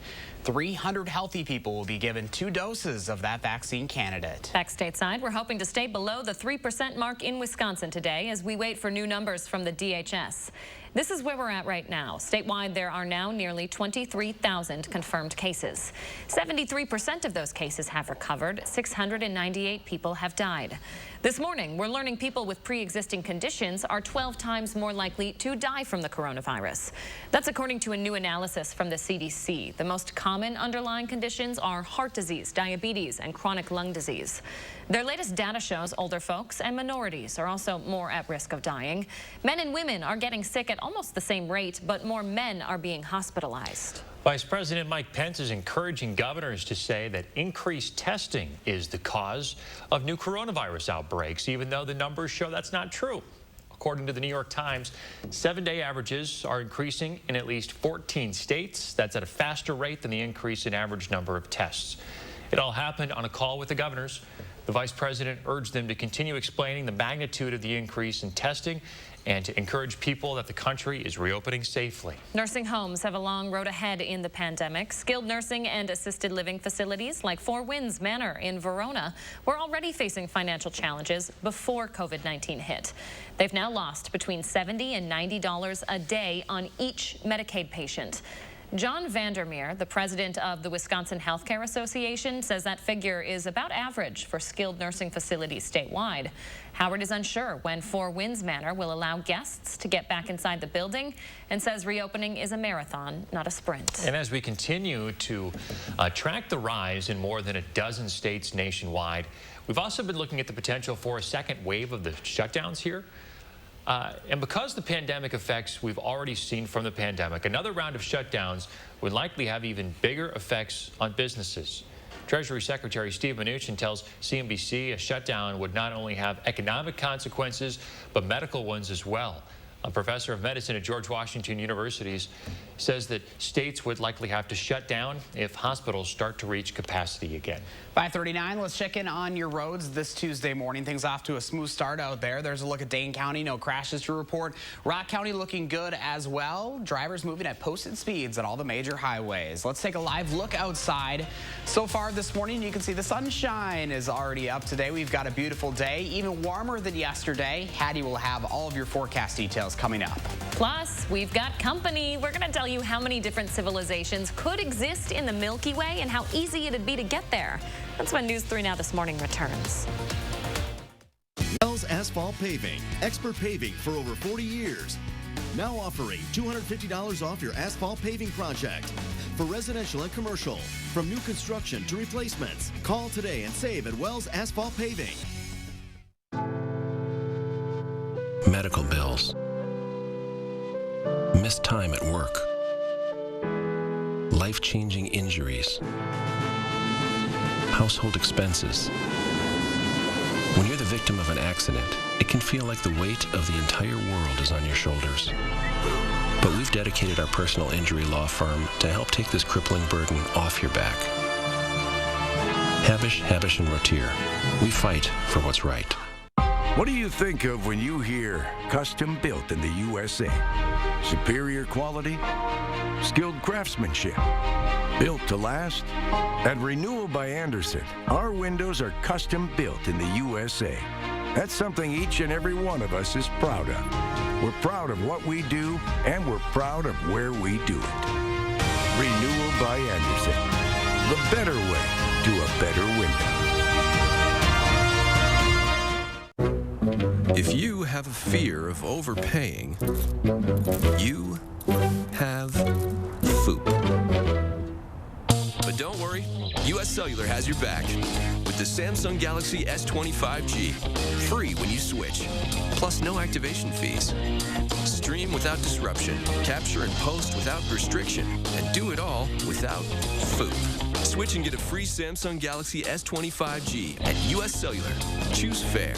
S11: 300 healthy people will be given 2 doses of that vaccine candidate.
S2: Back stateside, we're hoping to stay below the 3% mark in Wisconsin today as we wait for new numbers from the DHS. This is where we're at right now. Statewide, there are now nearly 23,000 confirmed cases. 73% of those cases have recovered. 698 people have died. This morning, we're learning people with pre-existing conditions are 12 times more likely to die from the coronavirus. That's according to a new analysis from the CDC. The most common underlying conditions are heart disease, diabetes, and chronic lung disease. Their latest data shows older folks and minorities are also more at risk of dying. Men and women are getting sick at almost the same rate, but more men are being hospitalized.
S1: Vice President Mike Pence is encouraging governors to say that increased testing is the cause of new coronavirus outbreaks, even though the numbers show that's not true. According to the New York Times, 7-day averages are increasing in at least 14 states. That's at a faster rate than the increase in average number of tests. It all happened on a call with the governors. The vice president urged them to continue explaining the magnitude of the increase in testing and to encourage people that the country is reopening safely.
S2: Nursing homes have a long road ahead in the pandemic. Skilled nursing and assisted living facilities like Four Winds Manor in Verona were already facing financial challenges before COVID-19 hit. They've now lost between $70 and $90 a day on each Medicaid patient. John Vandermeer, the president of the Wisconsin Healthcare Association, says that figure is about average for skilled nursing facilities statewide. Howard is unsure when Four Winds Manor will allow guests to get back inside the building and says reopening is a marathon, not a sprint.
S1: And as we continue to track the rise in more than a dozen states nationwide, we've also been looking at the potential for a second wave of the shutdowns here. And because the pandemic effects we've already seen from the pandemic, another round of shutdowns would likely have even bigger effects on businesses. Treasury Secretary Steve Mnuchin tells CNBC a shutdown would not only have economic consequences, but medical ones as well. A professor of medicine at George Washington University says that states would likely have to shut down if hospitals start to reach capacity again.
S11: 5:39, let's check in on your roads this Tuesday morning. Things off to a smooth start out there. There's a look at Dane County, no crashes to report. Rock County looking good as well. Drivers moving at posted speeds on all the major highways. Let's take a live look outside. So far this morning, you can see the sunshine is already up today. We've got a beautiful day, even warmer than yesterday. Hattie will have all of your forecast details coming up.
S2: Plus, we've got company. We're going to tell you how many different civilizations could exist in the Milky Way and how easy it'd be to get there. That's when News 3 Now This Morning returns.
S6: Wells Asphalt Paving, expert paving for over 40 years. Now offering $250 off your asphalt paving project. For residential and commercial, from new construction to replacements. Call today and save at Wells Asphalt Paving.
S7: Medical bills. Missed time at work. Life-changing injuries. Household expenses. When you're the victim of an accident, it can feel like the weight of the entire world is on your shoulders. But we've dedicated our personal injury law firm to help take this crippling burden off your back. Habish, Habish & Rotier. We fight for what's right.
S8: What do you think of when you hear custom built in the USA? Superior quality? Skilled craftsmanship? Built to last? At Renewal by Anderson, our windows are custom built in the USA. That's something each and every one of us is proud of. We're proud of what we do, and we're proud of where we do it. Renewal by Anderson, the better way to a better window.
S9: If you have a fear of overpaying, you have FOOP. But don't worry, US Cellular has your back with the Samsung Galaxy S25G. Free when you switch, plus no activation fees. Stream without disruption, capture and post without restriction, and do it all without FOOP. Switch and get a free Samsung Galaxy S25G at US Cellular. Choose fair.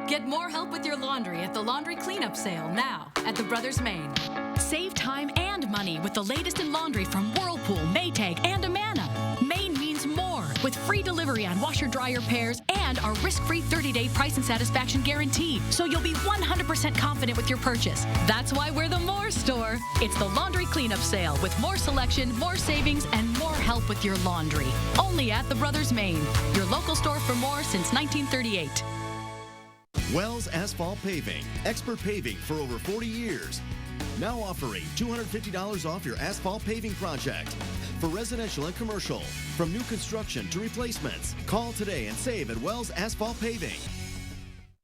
S10: Get more help with your laundry at the Laundry Cleanup Sale now at the Brothers Maine. Save time and money with the latest in laundry from Whirlpool, Maytag, and Amana. Maine means more with free delivery on washer-dryer pairs and our risk-free 30-day price and satisfaction guarantee, so you'll be 100% confident with your purchase. That's why we're the More Store. It's the Laundry Cleanup Sale with more selection, more savings, and more help with your laundry. Only at the Brothers Maine, your local store for more since 1938.
S6: Wells Asphalt Paving, expert paving for over 40 years. Now offering $250 off your asphalt paving project. For residential and commercial, from new construction to replacements. Call today and save at Wells Asphalt Paving.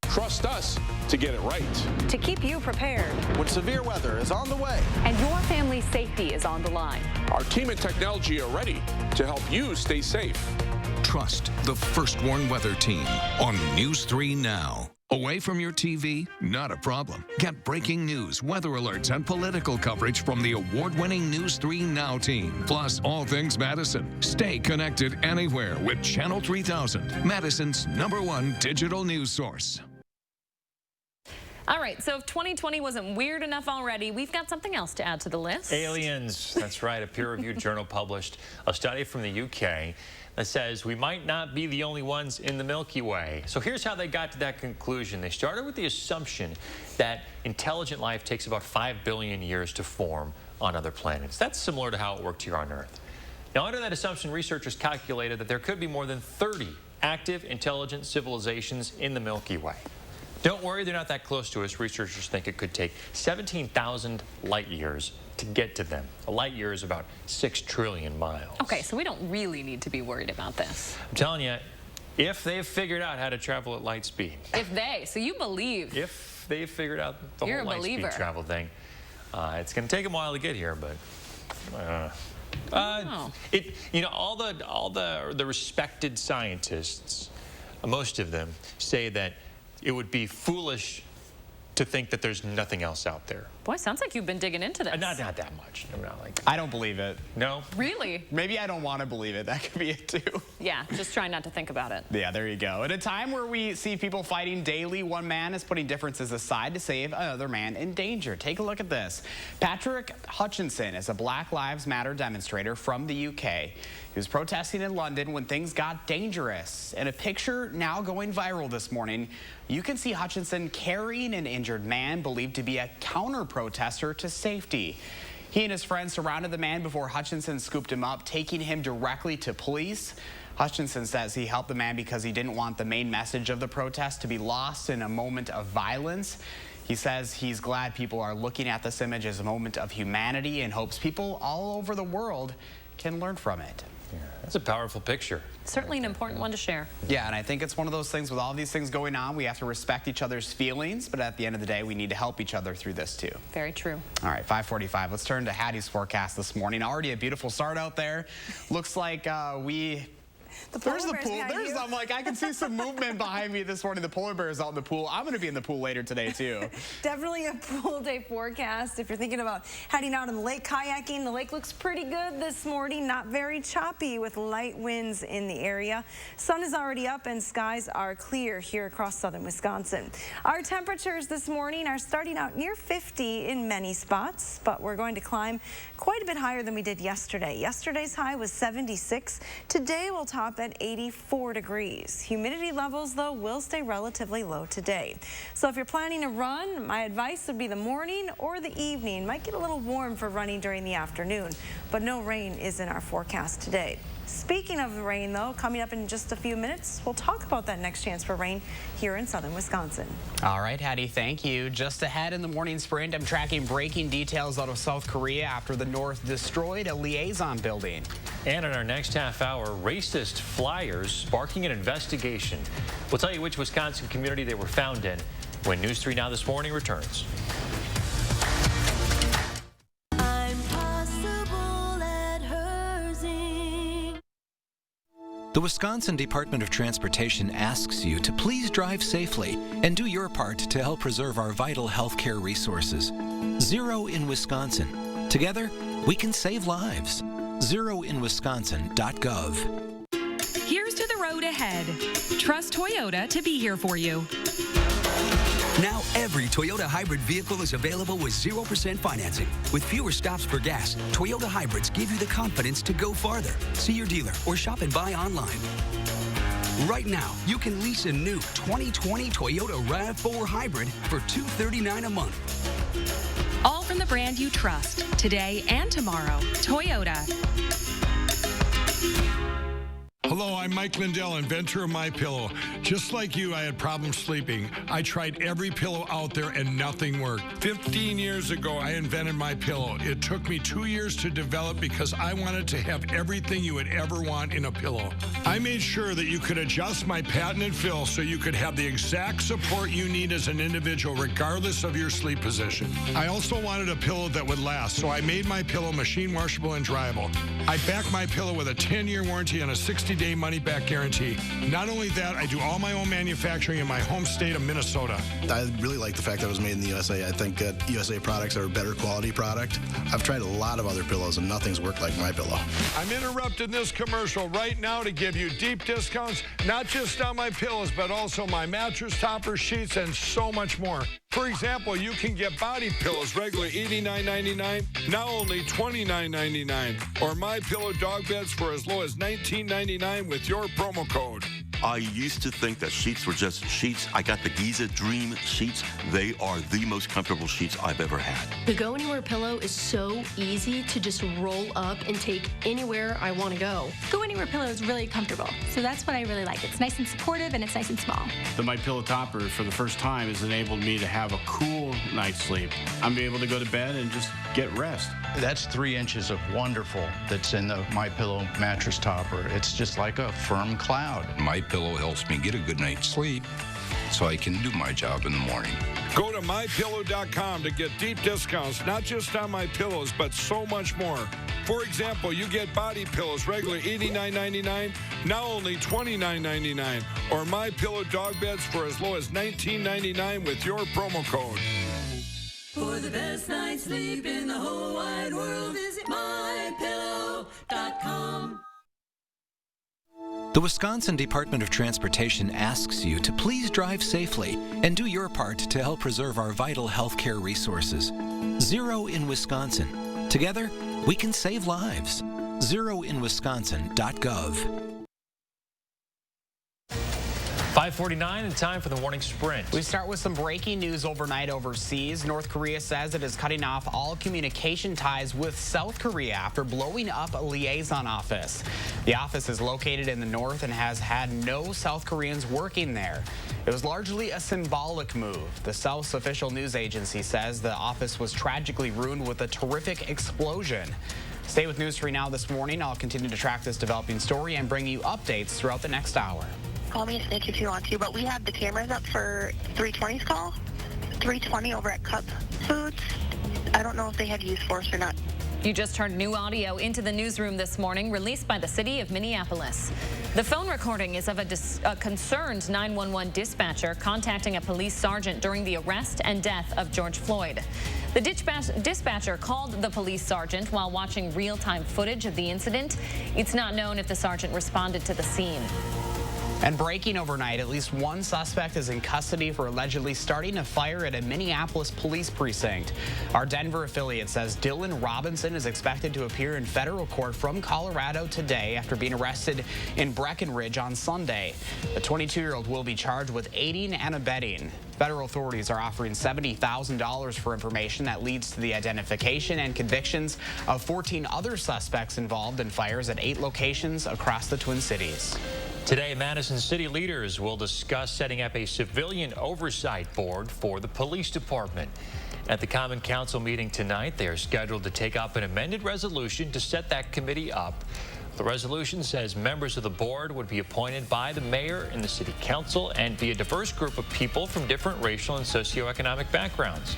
S15: Trust us to get it right.
S3: To keep you prepared
S15: when severe weather is on the way
S3: and your family's safety is on the line.
S15: Our team and technology are ready to help you stay safe.
S28: Trust the First Warn Weather Team on News 3 Now. Away from your TV? Not a problem. Get breaking news, weather alerts, and political coverage from the award-winning News 3 Now team. Plus, all things Madison. Stay connected anywhere with Channel 3000, Madison's #1 digital news source.
S2: All right, so if 2020 wasn't weird enough already, we've got something else to add to the list.
S1: Aliens. That's right. A peer-reviewed journal published a study from the UK that says we might not be the only ones in the Milky Way. So here's how they got to that conclusion. They started with the assumption that intelligent life takes about 5 billion years to form on other planets. That's similar to how it worked here on Earth. Now, under that assumption, researchers calculated that there could be more than 30 active intelligent civilizations in the Milky Way. Don't worry, they're not that close to us. Researchers think it could take 17,000 light years to get to them. A light year is about 6 trillion miles.
S2: Okay, so we don't really need to be worried about this.
S1: I'm telling you, if they've figured out how to travel at light speed.
S2: So you believe.
S1: If they've figured out the
S2: You're
S1: whole light speed travel thing. It's going to take them a while to get here, but you know, all the respected scientists, most of them say that it would be foolish to think that there's nothing else out there.
S2: Boy, sounds like you've been digging into this.
S1: Not that much.
S11: I don't believe it.
S1: No?
S2: Really?
S11: Maybe I don't want to believe it. That could be it too.
S2: Yeah, just try not to think about it.
S11: Yeah, there you go. At a time where we see people fighting daily, one man is putting differences aside to save another man in danger. Take a look at this. Patrick Hutchinson is a Black Lives Matter demonstrator from the UK. He was protesting in London when things got dangerous. In a picture now going viral this morning, you can see Hutchinson carrying an injured man believed to be a counter-protester to safety. He and his friends surrounded the man before Hutchinson scooped him up, taking him directly to police. Hutchinson says he helped the man because he didn't want the main message of the protest to be lost in a moment of violence. He says he's glad people are looking at this image as a moment of humanity and hopes people all over the world can learn from it.
S1: Yeah, that's a powerful picture.
S2: Certainly an important one to share.
S11: Yeah, and I think it's one of those things with all these things going on, we have to respect each other's feelings, but at the end of the day, we need to help each other through this too.
S2: Very true.
S11: All right, 5:45. Let's turn to Hattie's forecast this morning. Already a beautiful start out there. Looks like there's the pool. I'm like, I can see some movement behind me this morning. The polar bear is out in the pool. I'm going to be in the pool later today, too.
S3: Definitely a pool day forecast. If you're thinking about heading out on the lake kayaking, the lake looks pretty good this morning. Not very choppy with light winds in the area. Sun is already up and skies are clear here across southern Wisconsin. Our temperatures this morning are starting out near 50 in many spots, but we're going to climb quite a bit higher than we did yesterday. Yesterday's high was 76. Today we'll top at 84 degrees. Humidity levels, though, will stay relatively low today. So if you're planning a run, my advice would be the morning or the evening. Might get a little warm for running during the afternoon, but no rain is in our forecast today. Speaking of rain, though, coming up in just a few minutes, we'll talk about that next chance for rain here in southern Wisconsin.
S11: All right, Hattie, thank you. Just ahead in the morning sprint, I'm tracking breaking details out of South Korea after the North destroyed a liaison building.
S1: And in our next half hour, racist flyers sparking an investigation. We'll tell you which Wisconsin community they were found in when News 3 Now This Morning returns.
S16: The Wisconsin Department of Transportation asks you to please drive safely and do your part to help preserve our vital healthcare resources. Zero in Wisconsin. Together, we can save lives. zeroinwisconsin.gov.
S10: Here's to the road ahead. Trust Toyota to be here for you.
S17: Now every Toyota hybrid vehicle is available with 0% financing. With fewer stops for gas, Toyota hybrids give you the confidence to go farther. See your dealer or shop and buy online. Right now, you can lease a new 2020 Toyota RAV4 Hybrid for $239 a month.
S10: All from the brand you trust, today and tomorrow. Toyota.
S18: Hello, I'm Mike Lindell, inventor of MyPillow. Just like you, I had problems sleeping. I tried every pillow out there and nothing worked. 15 years ago, I invented MyPillow. It took me 2 years to develop because I wanted to have everything you would ever want in a pillow. I made sure that you could adjust my patented fill so you could have the exact support you need as an individual, regardless of your sleep position. I also wanted a pillow that would last, so I made MyPillow machine washable and dryable. I back MyPillow with a 10-year warranty and a 60-day money-back guarantee. Not only that, I do all my own manufacturing in my home state of Minnesota.
S19: I really like the fact that it was made in the USA. I think that USA products are a better quality product. I've tried a lot of other pillows and nothing's worked like MyPillow.
S18: I'm interrupting this commercial right now to give you deep discounts, not just on my pillows, but also my mattress toppers, sheets, and so much more. For example, you can get body pillows regularly $89.99, now only $29.99. Or My Pillow dog beds for as low as $19.99 with your promo code.
S13: I used to think that sheets were just sheets. I got the Giza Dream sheets. They are the most comfortable sheets I've ever had.
S20: The Go Anywhere pillow is so easy to just roll up and take anywhere I want to go.
S21: Go Anywhere pillow is really comfortable, so that's what I really like. It's nice and supportive and it's nice and small.
S22: The My Pillow topper, for the first time, has enabled me to have a cool night's sleep. I'm able to go to bed and just get rest.
S23: That's 3 inches of wonderful that's in the My Pillow mattress topper. It's just like a firm cloud.
S24: My Pillow helps me get a good night's sleep so I can do my job in the morning.
S18: Go to MyPillow.com to get deep discounts, not just on My Pillows, but so much more. For example, you get body pillows regularly $89.99, now only $29.99. Or My Pillow dog beds for as low as $19.99 with your promo code.
S25: For the best night's sleep in the whole wide world, visit MyPillow.com.
S16: The Wisconsin Department of Transportation asks you to please drive safely and do your part to help preserve our vital healthcare resources. Zero in Wisconsin. Together, we can save lives. zeroinwisconsin.gov.
S1: 5:49 and time for the morning sprint.
S11: We start with some breaking news overnight overseas. North Korea says it is cutting off all communication ties with South Korea after blowing up a liaison office. The office is located in the north and has had no South Koreans working there. It was largely a symbolic move. The South's official news agency says the office was tragically ruined with a terrific explosion. Stay with News 3 Now this morning. I'll continue to track this developing story and bring you updates throughout the next hour.
S12: Call me a snitch if you want to, but we have the cameras up for 320's call. 320 over at Cup Foods. I don't know if they had use force or not.
S2: You just heard new audio into the newsroom this morning, released by the city of Minneapolis. The phone recording is of a concerned 911 dispatcher contacting a police sergeant during the arrest and death of George Floyd. The dispatcher called the police sergeant while watching real-time footage of the incident. It's not known if the sergeant responded to the scene.
S11: And breaking overnight, at least one suspect is in custody for allegedly starting a fire at a Minneapolis police precinct. Our Denver affiliate says Dylan Robinson is expected to appear in federal court from Colorado today after being arrested in Breckenridge on Sunday. The 22-year-old will be charged with aiding and abetting. Federal authorities are offering $70,000 for information that leads to the identification and convictions of 14 other suspects involved in fires at 8 locations across the Twin Cities.
S1: Today, Madison city leaders will discuss setting up a civilian oversight board for the police department. At the Common Council meeting tonight, they are scheduled to take up an amended resolution to set that committee up. The resolution says members of the board would be appointed by the mayor and the city council and be a diverse group of people from different racial and socioeconomic backgrounds.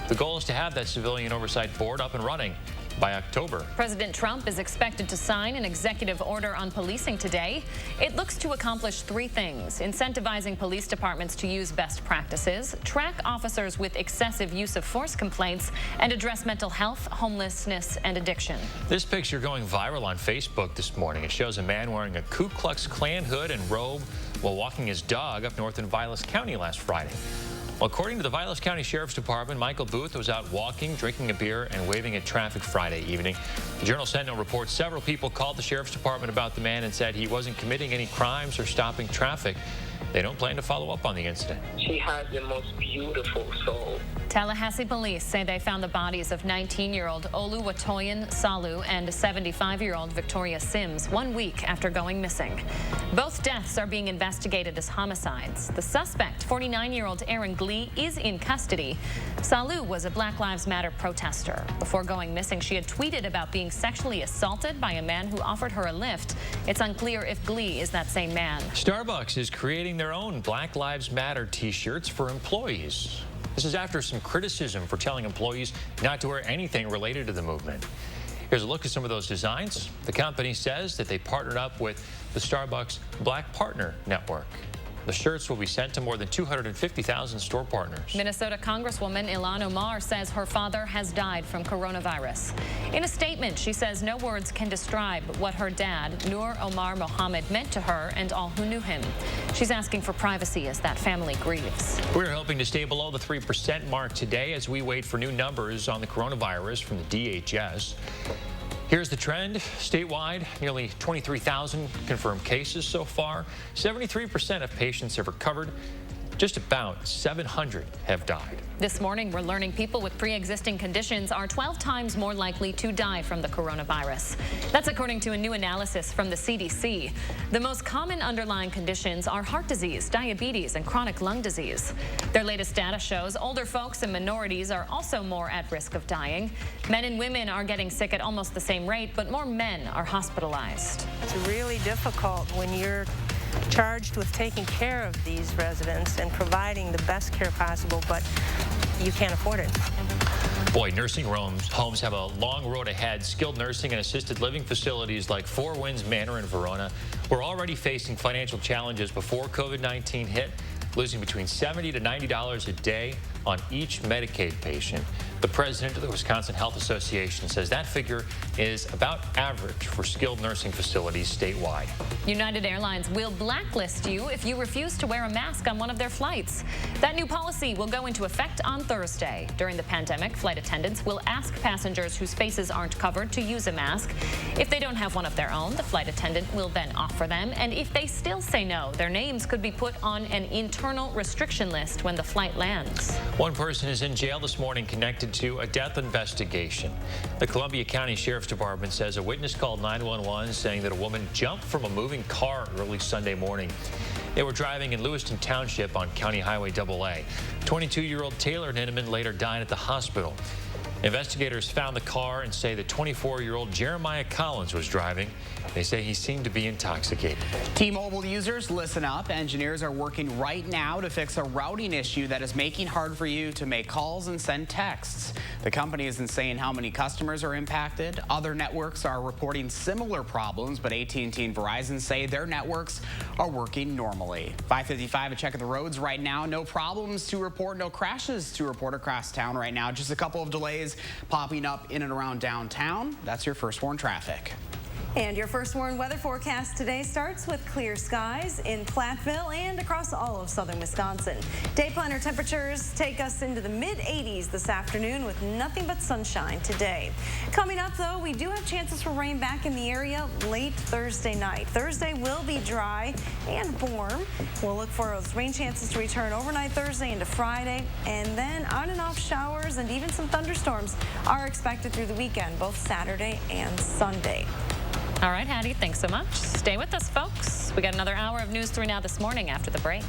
S1: The goal is to have that civilian oversight board up and running by October.
S2: President Trump is expected to sign an executive order on policing today. It looks to accomplish 3 things: incentivizing police departments to use best practices, track officers with excessive use of force complaints, and address mental health, homelessness, and addiction. This picture going viral on Facebook this morning. It shows a man wearing a Ku Klux Klan hood and robe while walking his dog up north in Vilas County last Friday. Well, according to the Vilas County Sheriff's Department, Michael Booth was out walking, drinking a beer, and waving at traffic Friday evening. The Journal-Sentinel reports several people called the Sheriff's Department about the man and said he wasn't committing any crimes or stopping traffic. They don't plan to follow up on the incident.
S26: She has the most beautiful soul.
S2: Tallahassee police say they found the bodies of 19-year-old Oluwatoyin Salu and 75-year-old Victoria Sims 1 week after going missing. Both deaths are being investigated as homicides. The suspect, 49-year-old Aaron Glee, is in custody. Salu was a Black Lives Matter protester. Before going missing, she had tweeted about being sexually assaulted by a man who offered her a lift. It's unclear if Glee is that same man.
S1: Starbucks is creating their own Black Lives Matter t-shirts for employees. This is after some criticism for telling employees not to wear anything related to the movement. Here's a look at some of those designs. The company says that they partnered up with the Starbucks Black Partner Network. The shirts will be sent to more than 250,000 store partners.
S2: Minnesota Congresswoman Ilhan Omar says her father has died from coronavirus. In a statement, she says no words can describe what her dad, Nur Omar Mohammed, meant to her and all who knew him. She's asking for privacy as that family grieves.
S1: We're hoping to stay below the 3% mark today as we wait for new numbers on the coronavirus from the DHS. Here's the trend. Statewide, nearly 23,000 confirmed cases so far. 73% of patients have recovered. Just about 700 have died.
S2: This morning, we're learning people with pre-existing conditions are 12 times more likely to die from the coronavirus. That's according to a new analysis from the CDC. The most common underlying conditions are heart disease, diabetes, and chronic lung disease. Their latest data shows older folks and minorities are also more at risk of dying. Men and women are getting sick at almost the same rate, but more men are hospitalized.
S4: It's really difficult when you're charged with taking care of these residents and providing the best care possible, but you can't afford it.
S1: Boy, nursing homes have a long road ahead. Skilled nursing and assisted living facilities like Four Winds Manor in Verona were already facing financial challenges before COVID-19 hit, losing between $70 to $90 a day on each Medicaid patient. The president of the Wisconsin Health Association says that figure is about average for skilled nursing facilities statewide.
S2: United Airlines will blacklist you if you refuse to wear a mask on one of their flights. That new policy will go into effect on Thursday. During the pandemic, flight attendants will ask passengers whose faces aren't covered to use a mask. If they don't have one of their own, the flight attendant will then offer them. And if they still say no, their names could be put on an internal restriction list when the flight lands.
S1: One person is in jail this morning connected to a death investigation. The Columbia County Sheriff's Department says a witness called 911 saying that a woman jumped from a moving car early Sunday morning. They were driving in Lewiston Township on County Highway AA. 22-year-old Taylor Ninneman later died at the hospital. Investigators found the car and say the 24-year-old Jeremiah Collins was driving. They say he seemed to be intoxicated.
S11: T-Mobile users, listen up. Engineers are working right now to fix a routing issue that is making it hard for you to make calls and send texts. The company isn't saying how many customers are impacted. Other networks are reporting similar problems, but AT&T and Verizon say their networks are working normally. 5:55, a check of the roads right now. No problems to report, no crashes to report across town right now. Just a couple of delays popping up in and around downtown. That's your First Warn traffic.
S3: And your First Warn weather forecast today starts with clear skies in Platteville and across all of southern Wisconsin. Day planner temperatures take us into the mid-80s this afternoon with nothing but sunshine today. Coming up, though, we do have chances for rain back in the area late Thursday night. Thursday will be dry and warm. We'll look for those rain chances to return overnight Thursday into Friday, and then on and off showers and even some thunderstorms are expected through the weekend, both Saturday and Sunday.
S2: All right, Hattie, thanks so much. Stay with us, folks. We got another hour of News 3 Now this morning after the break.